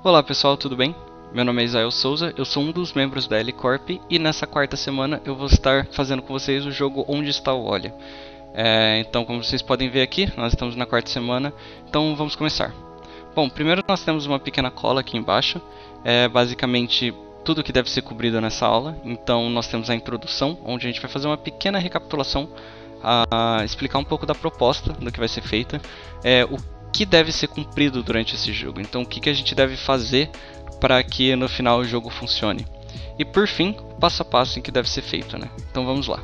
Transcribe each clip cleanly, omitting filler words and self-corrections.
Olá pessoal, tudo bem? Meu nome é Isael Souza, eu sou um dos membros da L Corp e nessa quarta semana eu vou estar fazendo com vocês o jogo Onde Está o Wally. Então, como vocês podem ver aqui, nós estamos na quarta semana, então vamos começar. Bom, primeiro nós temos uma pequena cola aqui embaixo, basicamente tudo que deve ser cobrido nessa aula. Então nós temos a introdução, onde a gente vai fazer uma pequena recapitulação, explicar um pouco da proposta, do que vai ser feita, o que deve ser cumprido durante esse jogo, então o que a gente deve fazer para que no final o jogo funcione. E por fim, o passo a passo em que deve ser feito, né? Então vamos lá.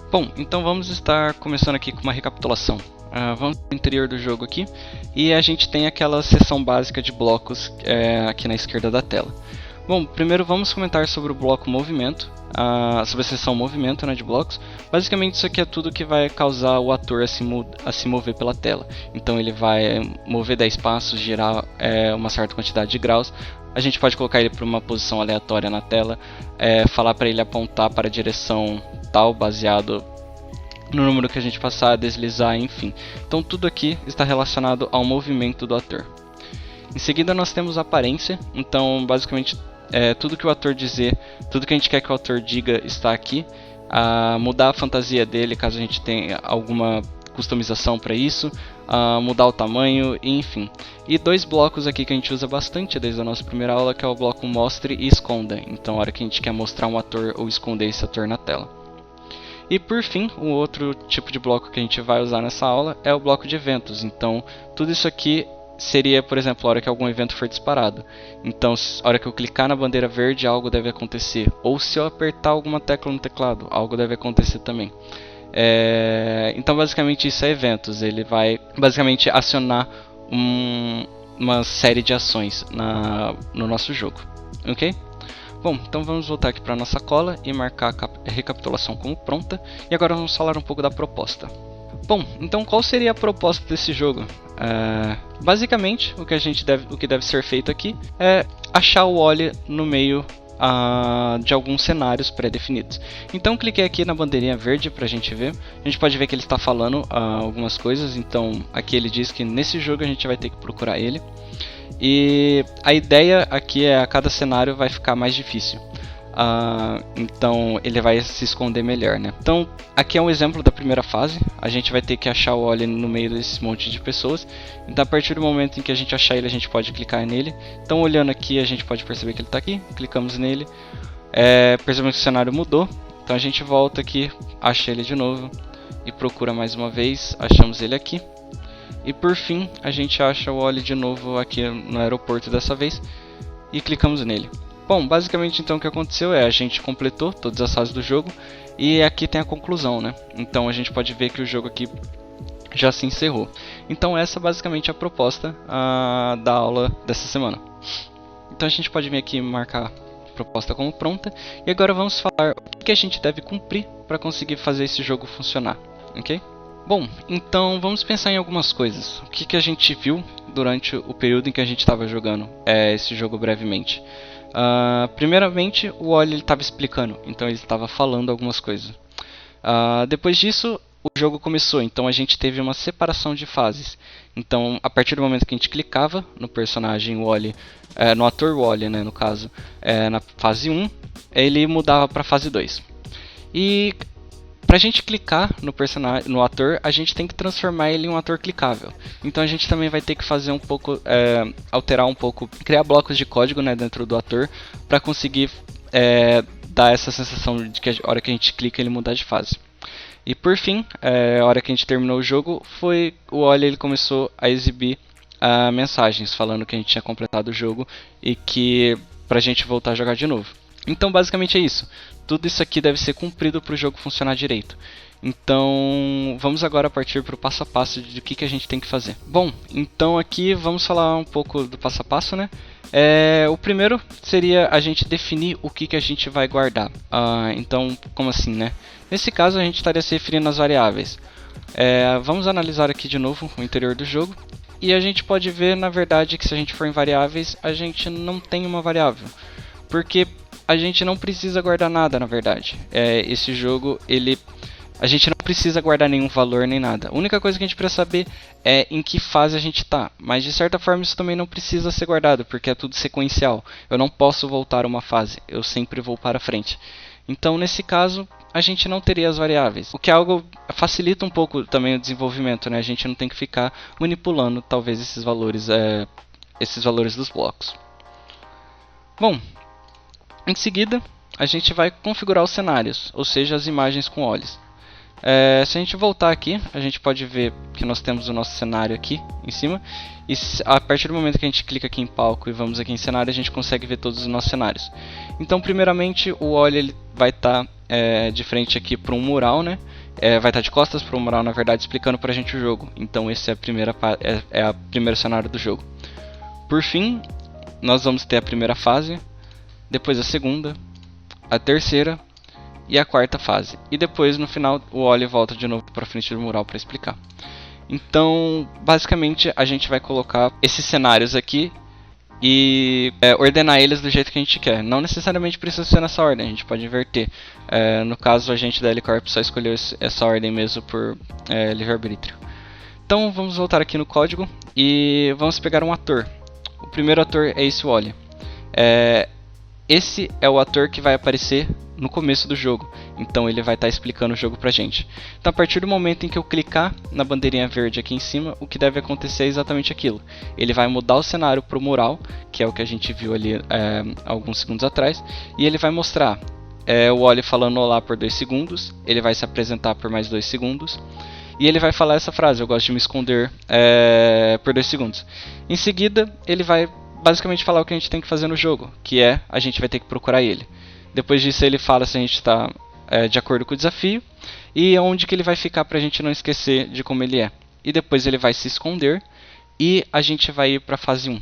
Bom, então vamos estar começando aqui com uma recapitulação. Vamos para o interior do jogo aqui e a gente tem aquela seção básica de blocos aqui na esquerda da tela. Bom, primeiro vamos comentar sobre o bloco movimento, sobre a seção movimento, né, de blocos. Basicamente isso aqui é tudo que vai causar o ator a se mover pela tela. Então ele vai mover 10 passos, girar uma certa quantidade de graus. A gente pode colocar ele para uma posição aleatória na tela, falar para ele apontar para a direção tal, baseado no número que a gente passar, deslizar, enfim. Então tudo aqui está relacionado ao movimento do ator. Em seguida nós temos a aparência, então basicamente tudo que o ator dizer, tudo que a gente quer que o ator diga está aqui. Mudar a fantasia dele caso a gente tenha alguma customização para isso, mudar o tamanho, enfim. E dois blocos aqui que a gente usa bastante desde a nossa primeira aula, que é o bloco mostre e esconda. Então a hora que a gente quer mostrar um ator ou esconder esse ator na tela. E por fim, o outro tipo de bloco que a gente vai usar nessa aula é o bloco de eventos. Então tudo isso aqui seria, por exemplo, a hora que algum evento for disparado. Então, a hora que eu clicar na bandeira verde, algo deve acontecer. Ou se eu apertar alguma tecla no teclado, algo deve acontecer também. Então, basicamente, isso é eventos. Ele vai, basicamente, acionar uma série de ações no nosso jogo. Ok? Bom, então vamos voltar aqui para a nossa cola e marcar a recapitulação como pronta. E agora vamos falar um pouco da proposta. Bom, então qual seria a proposta desse jogo? Basicamente, o que deve ser feito aqui é achar o Wally no meio de alguns cenários pré-definidos. Então cliquei aqui na bandeirinha verde para a gente ver. A gente pode ver que ele está falando algumas coisas. Então aqui ele diz que nesse jogo a gente vai ter que procurar ele. E a ideia aqui é a cada cenário vai ficar mais difícil. Então ele vai se esconder melhor, né? Então aqui é um exemplo da primeira fase. A gente vai ter que achar o Wally no meio desse monte de pessoas. Então a partir do momento em que a gente achar ele, a gente pode clicar nele. Então olhando aqui a gente pode perceber que ele está aqui. Clicamos nele, percebemos que o cenário mudou. Então a gente volta aqui, acha ele de novo e procura mais uma vez. Achamos ele aqui. E por fim a gente acha o Wally de novo aqui no aeroporto dessa vez e clicamos nele. Bom, basicamente então o que aconteceu é a gente completou todas as fases do jogo e aqui tem a conclusão, né? Então a gente pode ver que o jogo aqui já se encerrou. Então essa é basicamente a proposta da aula dessa semana. Então a gente pode vir aqui e marcar a proposta como pronta. E agora vamos falar o que a gente deve cumprir para conseguir fazer esse jogo funcionar, ok? Bom, então vamos pensar em algumas coisas. O que a gente viu durante o período em que a gente estava jogando esse jogo brevemente. Primeiramente, o Wally estava explicando, então ele estava falando algumas coisas. Depois disso, o jogo começou, então a gente teve uma separação de fases. Então, a partir do momento que a gente clicava no personagem Wally, no ator Wally, né, no caso, na fase 1, ele mudava para a fase 2. E pra gente clicar no ator, a gente tem que transformar ele em um ator clicável. Então a gente também vai ter que fazer um pouco, alterar um pouco, criar blocos de código, né, dentro do ator, para conseguir dar essa sensação de que a hora que a gente clica ele mudar de fase. E por fim, a hora que a gente terminou o jogo, o Wally ele começou a exibir mensagens falando que a gente tinha completado o jogo e que pra gente voltar a jogar de novo. Então basicamente é isso. Tudo isso aqui deve ser cumprido para o jogo funcionar direito. Então vamos agora partir para o passo a passo de o que a gente tem que fazer. Bom, então aqui vamos falar um pouco do passo a passo, né? O primeiro seria a gente definir o que a gente vai guardar. Então, como assim, né? Nesse caso a gente estaria se referindo às variáveis. Vamos analisar aqui de novo o interior do jogo. E a gente pode ver, na verdade, que se a gente for em variáveis, a gente não tem uma variável. Porque a gente não precisa guardar nada, na verdade. Esse jogo, ele a gente não precisa guardar nenhum valor nem nada. A única coisa que a gente precisa saber é em que fase a gente está. Mas de certa forma isso também não precisa ser guardado, porque é tudo sequencial. Eu não posso voltar uma fase, eu sempre vou para frente. Então nesse caso a gente não teria as variáveis, o que é algo facilita um pouco também o desenvolvimento, né? A gente não tem que ficar manipulando talvez esses valores dos blocos. Bom, em seguida a gente vai configurar os cenários, ou seja, as imagens com olhos. Se a gente voltar aqui, a gente pode ver que nós temos o nosso cenário aqui em cima. E a partir do momento que a gente clica aqui em palco e vamos aqui em cenário, a gente consegue ver todos os nossos cenários. Então primeiramente o óleo ele vai estar de frente aqui para um mural, né? Vai estar de costas para um mural, na verdade, explicando para a gente o jogo. Então esse é o primeiro cenário do jogo. Por fim, nós vamos ter a primeira fase, depois a segunda, a terceira e a quarta fase. E depois no final o óleo volta de novo para frente do mural para explicar. Então basicamente a gente vai colocar esses cenários aqui e ordenar eles do jeito que a gente quer. Não necessariamente precisa ser nessa ordem, a gente pode inverter. No caso a gente da L-Corp só escolheu essa ordem mesmo por livre-arbítrio. Então vamos voltar aqui no código e vamos pegar um ator. O primeiro ator é esse Wally. Esse é o ator que vai aparecer no começo do jogo, então ele vai estar explicando o jogo pra gente. Então a partir do momento em que eu clicar na bandeirinha verde aqui em cima, o que deve acontecer é exatamente aquilo. Ele vai mudar o cenário pro mural, que é o que a gente viu ali alguns segundos atrás, e ele vai mostrar o Wally falando olá por 2 segundos, ele vai se apresentar por mais 2 segundos, e ele vai falar essa frase, eu gosto de me esconder por 2 segundos. Em seguida, ele vai basicamente falar o que a gente tem que fazer no jogo, que a gente vai ter que procurar ele. Depois disso ele fala se a gente está de acordo com o desafio e onde que ele vai ficar para a gente não esquecer de como ele é. E depois ele vai se esconder e a gente vai ir para a fase 1.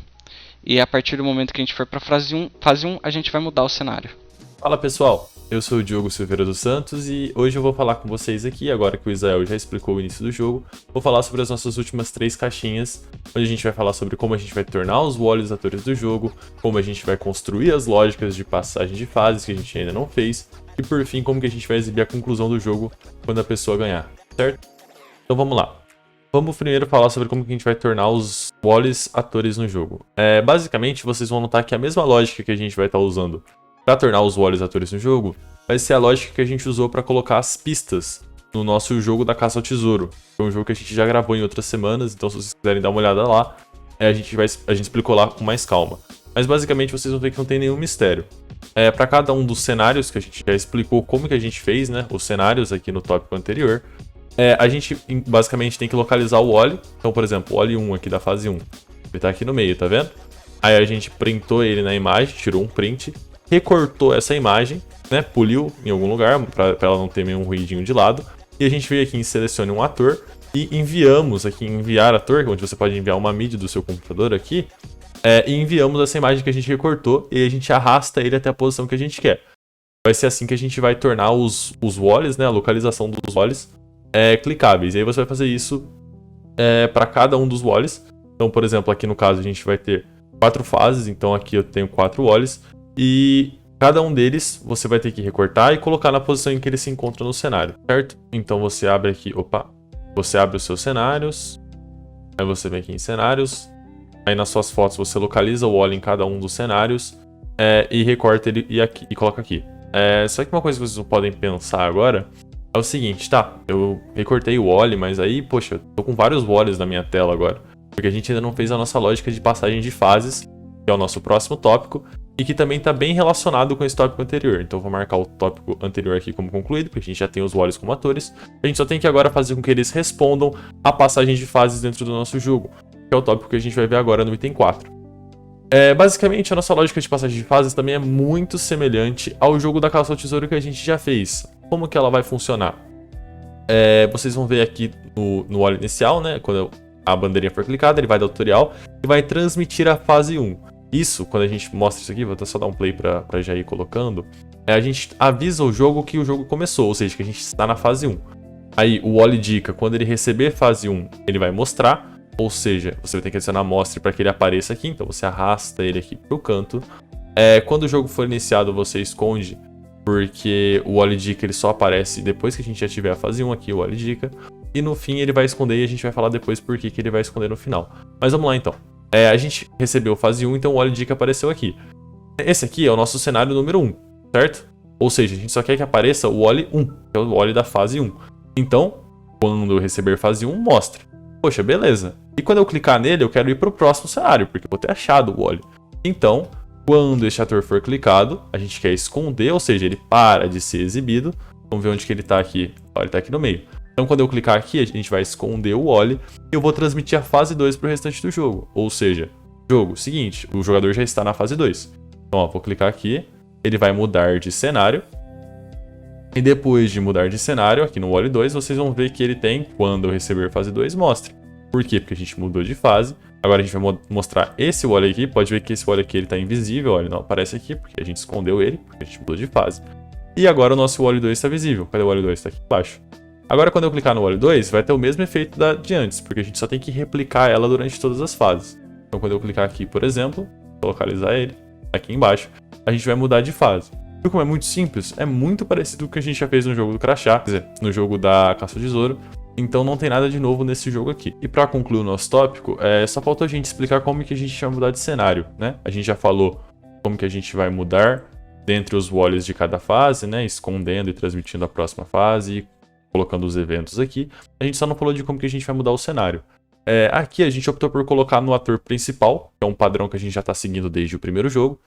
E a partir do momento que a gente for para a fase 1, a gente vai mudar o cenário. Fala pessoal, eu sou o Diogo Silveira dos Santos e hoje eu vou falar com vocês aqui, agora que o Israel já explicou o início do jogo, vou falar sobre as nossas últimas 3 caixinhas, onde a gente vai falar sobre como a gente vai tornar os Wallies atores do jogo, como a gente vai construir as lógicas de passagem de fases que a gente ainda não fez, e por fim como que a gente vai exibir a conclusão do jogo quando a pessoa ganhar, certo? Então vamos lá. Vamos primeiro falar sobre como que a gente vai tornar os Wallies atores no jogo. Basicamente vocês vão notar que a mesma lógica que a gente vai estar usando para tornar os Wallies atores no jogo, vai ser a lógica que a gente usou para colocar as pistas no nosso jogo da caça ao tesouro. É um jogo que a gente já gravou em outras semanas, então se vocês quiserem dar uma olhada lá, a gente explicou lá com mais calma. Mas basicamente vocês vão ver que não tem nenhum mistério. Para cada um dos cenários que a gente já explicou como que a gente fez, né, os cenários aqui no tópico anterior, a gente basicamente tem que localizar o Wally. Então, por exemplo, o Wally 1 aqui da fase 1, ele está aqui no meio, tá vendo? Aí a gente printou ele na imagem, tirou um print, recortou essa imagem, né, poliu em algum lugar para ela não ter nenhum ruidinho de lado, e a gente veio aqui em selecione um ator e enviamos aqui em enviar ator, onde você pode enviar uma mídia do seu computador aqui, e enviamos essa imagem que a gente recortou e a gente arrasta ele até a posição que a gente quer. Vai ser assim que a gente vai tornar os Wallies, né, a localização dos Wallies, clicáveis. E aí você vai fazer isso para cada um dos Wallies. Então, por exemplo, aqui no caso a gente vai ter 4 fases, então aqui eu tenho 4 Wallies. E cada um deles você vai ter que recortar e colocar na posição em que ele se encontra no cenário, certo? Então você abre aqui, você abre os seus cenários, aí você vem aqui em cenários, aí nas suas fotos você localiza o Wally em cada um dos cenários e recorta ele e coloca aqui. Só que uma coisa que vocês não podem pensar agora é o seguinte, tá? Eu recortei o Wally, mas aí, poxa, eu tô com vários Wallys na minha tela agora, porque a gente ainda não fez a nossa lógica de passagem de fases, que é o nosso próximo tópico, e que também está bem relacionado com esse tópico anterior. Então eu vou marcar o tópico anterior aqui como concluído, porque a gente já tem os Wallies como atores. A gente só tem que agora fazer com que eles respondam a passagem de fases dentro do nosso jogo, que é o tópico que a gente vai ver agora no item 4. Basicamente, a nossa lógica de passagem de fases também é muito semelhante ao jogo da caça ao tesouro que a gente já fez. Como que ela vai funcionar? Vocês vão ver aqui no Wally inicial, né? Quando a bandeirinha for clicada, ele vai dar o tutorial e vai transmitir a fase 1. Isso, quando a gente mostra isso aqui, vou só dar um play pra já ir colocando, a gente avisa o jogo que o jogo começou, ou seja, que a gente está na fase 1. Aí o Wally dica, quando ele receber fase 1, ele vai mostrar, ou seja, você vai ter que adicionar mostre para que ele apareça aqui, então você arrasta ele aqui pro canto. Quando o jogo for iniciado, você esconde porque o Wall Dica ele só aparece depois que a gente já tiver a fase 1 aqui, o Wall Dica. E no fim ele vai esconder e a gente vai falar depois por que ele vai esconder no final. Mas vamos lá então. A gente recebeu fase 1, então o Wall Dica apareceu aqui. Esse aqui é o nosso cenário número 1, certo? Ou seja, a gente só quer que apareça o Wall 1, que é o Wall da fase 1. Então, quando eu receber fase 1, mostra. Poxa, beleza. E quando eu clicar nele, eu quero ir para o próximo cenário, porque eu vou ter achado o Wall. Então, quando esse ator for clicado, a gente quer esconder, ou seja, ele para de ser exibido. Vamos ver onde que ele está aqui. Ó, ele está aqui no meio. Então, quando eu clicar aqui, a gente vai esconder o Wall e eu vou transmitir a fase 2 para o restante do jogo. Ou seja, jogo seguinte, o jogador já está na fase 2. Então, ó, vou clicar aqui, ele vai mudar de cenário. E depois de mudar de cenário, aqui no Wall 2, vocês vão ver que ele tem, quando eu receber fase 2, mostra. Por quê? Porque a gente mudou de fase. Agora a gente vai mostrar esse Wall aqui. Pode ver que esse Wall aqui está invisível, ó, ele não aparece aqui, porque a gente escondeu ele, porque a gente mudou de fase. E agora o nosso Wall 2 está visível. Cadê o Wall 2? Está aqui embaixo. Agora quando eu clicar no Wall 2, vai ter o mesmo efeito de antes, porque a gente só tem que replicar ela durante todas as fases. Então quando eu clicar aqui, por exemplo, vou localizar ele, aqui embaixo, a gente vai mudar de fase. Viu como é muito simples? É muito parecido com o que a gente já fez no jogo do Crachá, quer dizer, no jogo da Caça ao Tesouro. Então não tem nada de novo nesse jogo aqui. E para concluir o nosso tópico, só faltou a gente explicar como que a gente vai mudar de cenário, né? A gente já falou como que a gente vai mudar dentre os walls de cada fase, né? Escondendo e transmitindo a próxima fase, colocando os eventos aqui. A gente só não falou de como que a gente vai mudar o cenário. Aqui a gente optou por colocar no ator principal, que é um padrão que a gente já está seguindo desde o primeiro jogo.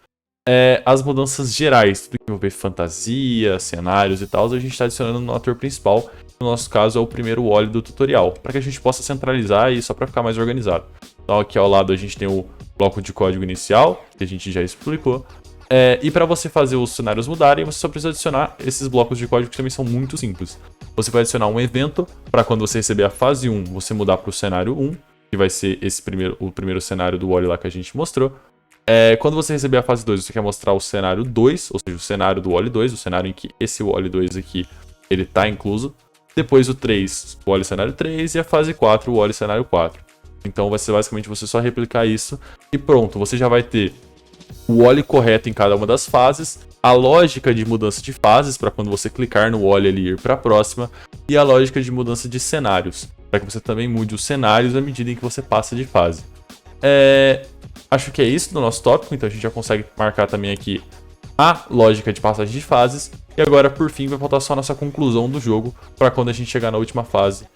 As mudanças gerais, tudo que envolver fantasia, cenários e tal, a gente está adicionando no ator principal. No nosso caso é o primeiro wall do tutorial, para que a gente possa centralizar e só para ficar mais organizado. Então aqui ao lado a gente tem o bloco de código inicial, que a gente já explicou. E para você fazer os cenários mudarem, você só precisa adicionar esses blocos de código que também são muito simples. Você vai adicionar um evento para quando você receber a fase 1, você mudar para o cenário 1, que vai ser o primeiro cenário do wall lá que a gente mostrou. Quando você receber a fase 2, você quer mostrar o cenário 2, ou seja, o cenário do wall 2, o cenário em que esse wall 2 aqui ele está incluso. Depois o 3, o wall cenário 3 e a fase 4, o wall cenário 4. Então vai ser basicamente você só replicar isso e pronto, você já vai ter o wall correto em cada uma das fases, a lógica de mudança de fases para quando você clicar no wall ele ir para a próxima e a lógica de mudança de cenários, para que você também mude os cenários à medida em que você passa de fase. Acho que é isso do nosso tópico, então a gente já consegue marcar também aqui a lógica de passagem de fases. E agora, por fim, vai faltar só a nossa conclusão do jogo para quando a gente chegar na última fase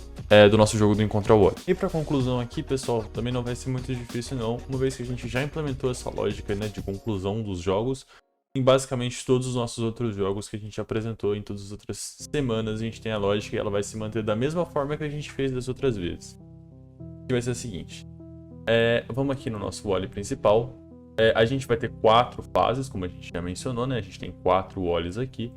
do nosso jogo do Encontra Wall. E para conclusão aqui, pessoal, também não vai ser muito difícil não, uma vez que a gente já implementou essa lógica, né, de conclusão dos jogos em basicamente todos os nossos outros jogos que a gente apresentou em todas as outras semanas. A gente tem a lógica e ela vai se manter da mesma forma que a gente fez das outras vezes. Que vai ser a seguinte. Vamos aqui no nosso wall principal. A gente vai ter 4 fases, como a gente já mencionou, né? A gente tem 4 walls aqui.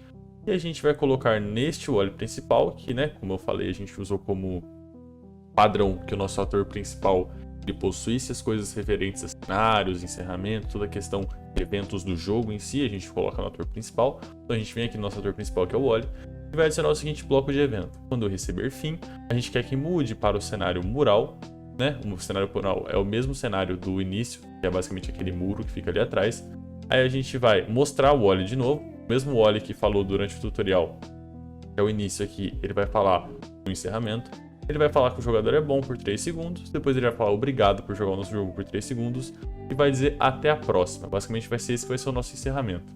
E a gente vai colocar neste wall principal, que, né, como eu falei, a gente usou como padrão que o nosso ator principal ele possuísse as coisas referentes a cenários, encerramento, toda a questão de eventos do jogo em si, a gente coloca no ator principal. Então a gente vem aqui no nosso ator principal, que é o wall, e vai adicionar o seguinte bloco de evento. Quando eu receber fim, a gente quer que mude para o cenário mural, né? O cenário mural é o mesmo cenário do início, que é basicamente aquele muro que fica ali atrás. Aí a gente vai mostrar o wall de novo, o mesmo wall que falou durante o tutorial, que é o início aqui, ele vai falar o encerramento. Ele vai falar que o jogador é bom por 3 segundos, depois ele vai falar obrigado por jogar o nosso jogo por 3 segundos e vai dizer até a próxima. Basicamente vai ser esse que vai ser o nosso encerramento.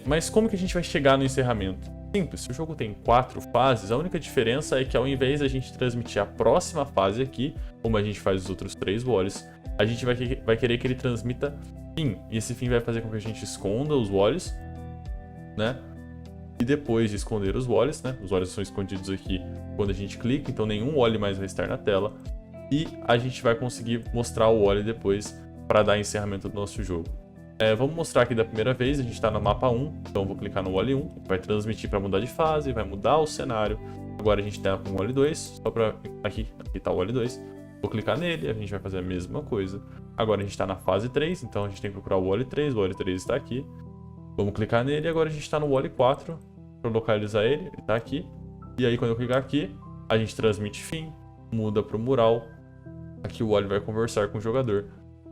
Mas como que a gente vai chegar no encerramento? Simples, se o jogo tem 4 fases, a única diferença é que ao invés da gente transmitir a próxima fase aqui, como a gente faz os outros 3 walls, a gente vai querer que ele transmita fim. E esse fim vai fazer com que a gente esconda os walls, né? E depois de esconder os walls, né? Os walls são escondidos aqui quando a gente clica, então nenhum wall mais vai estar na tela. E a gente vai conseguir mostrar o wall depois para dar encerramento do nosso jogo. Vamos mostrar aqui da primeira vez, a gente está no mapa 1, então eu vou clicar no wall 1, vai transmitir para mudar de fase, vai mudar o cenário. Agora a gente está com o wall 2, só para... Aqui está o wall 2. Vou clicar nele, a gente vai fazer a mesma coisa. Agora a gente está na fase 3, então a gente tem que procurar o wall 3 está aqui. Vamos clicar nele e agora a gente está no wall 4, para localizar ele, ele está aqui. E aí quando eu clicar aqui, a gente transmite fim, muda para o mural. Aqui o wall vai conversar com o jogador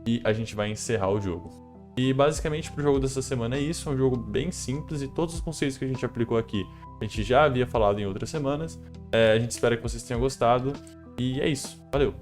e a gente vai encerrar o jogo. E basicamente pro jogo dessa semana é isso, é um jogo bem simples e todos os conceitos que a gente aplicou aqui a gente já havia falado em outras semanas. A gente espera que vocês tenham gostado e é isso, valeu!